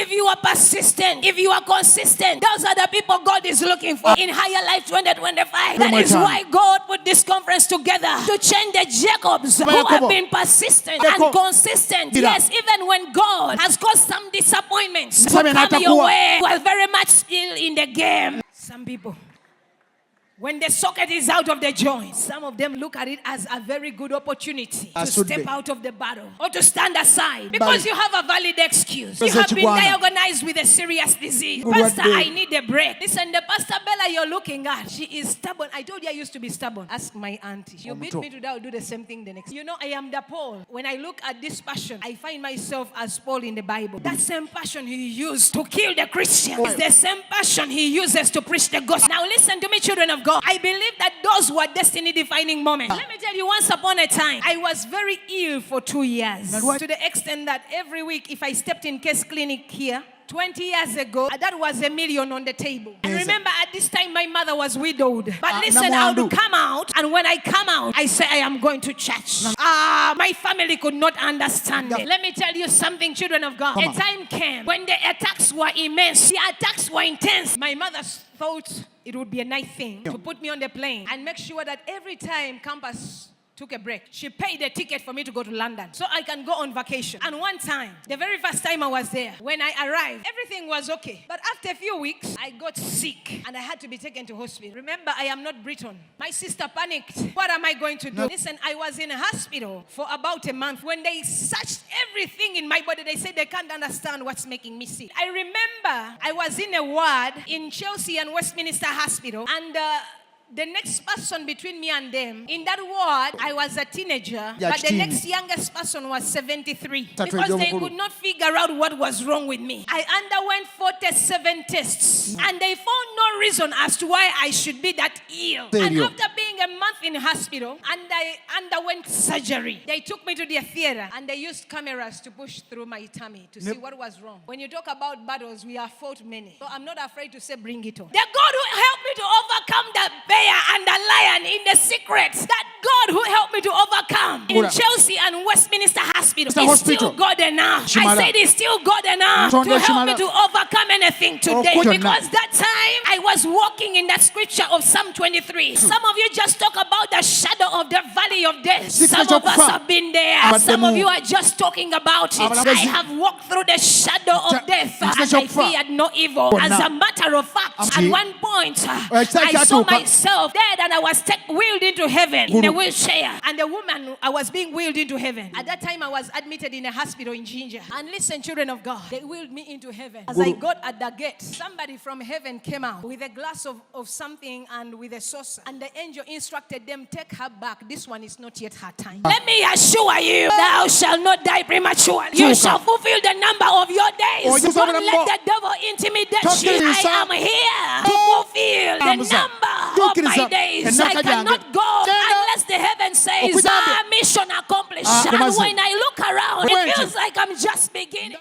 If you are persistent, if you are consistent, those are the people God is looking for in Higher Life 2025. That is why God put this conference together to change the Jezebels who have been persistent and consistent. Yes, even when God has caused some disappointments to come your way, you are very much still in the game. Some people, when the socket is out of the joint, some of them look at it as a very good opportunity to step out of the battle or to stand aside because you have a valid excuse. You have been diagnosed with a serious disease. Pastor, I need a break. Listen, the Pastor Bella you're looking at, she is stubborn. I told you I used to be stubborn. Ask my auntie. She'll beat me today, I'll do the same thing the next. You know, I am the Paul. When I look at this passion, I find myself as Paul in the Bible. That same passion he used to kill the Christians is the same passion he uses to preach the gospel. Now listen to me, children of God. I believe that those were destiny-defining moments. Let me tell you, once upon a time, I was very ill for 2 years. To the extent that every week, if I stepped in case clinic here, 20 years ago, that was $1 million on the table. And remember, at this time, my mother was widowed. But listen, I would come out, and when I come out, I say, I am going to church. My family could not understand it. Let me tell you something, children of God. A time came when the attacks were immense. The attacks were intense. My mother thought it would be a nice thing to put me on the plane and make sure that every time campus took a break, she paid a ticket for me to go to London so I can go on vacation. And one time, the very first time I was there, when I arrived, everything was okay. But after a few weeks, I got sick and I had to be taken to hospital. Remember, I am not Briton. My sister panicked. What am I going to do? Listen, I was in a hospital for about a month. When they searched everything in my body, they said they can't understand what's making me sick. I remember I was in a ward in Chelsea and Westminster Hospital, and the next person between me and them, in that ward, I was a teenager, but the next youngest person was 73. Because they could not figure out what was wrong with me. I underwent 47 tests, and they found no reason as to why I should be that ill. And after being a month in hospital, and I underwent surgery, they took me to their theater, and they used cameras to push through my tummy to see what was wrong. When you talk about battles, we have fought many. So I'm not afraid to say, bring it on. The God who helped me to overcome the and the lion in the secrets, that God who helped me to overcome in Chelsea and Westminster Hospital is still God enough. I said he's still God enough to help me to overcome anything today. Because that time I was walking in that scripture of Psalm 23. Some of you just talk about the shadow of the valley of death. Some of us have been there. Some of you are just talking about it. I have walked through the shadow of death and I feared no evil. As a matter of fact, at one point I saw myself dead and I was wheeled into heaven in a wheelchair, and the woman, I was being wheeled into heaven. At that time I was admitted in a hospital in Ginger, and listen, children of God, they wheeled me into heaven. As I got at the gate, somebody from heaven came out with a glass of something and with a saucer, and the angel instructed them, take her back, this one is not yet her time. Let me assure you, thou shalt not die prematurely. You shall fulfill the number of your days. Don't let the devil intimidate you. I am here to fulfill the number of my days. I cannot go unless the heaven says, mission accomplished. And when I look around, it feels like I'm just beginning.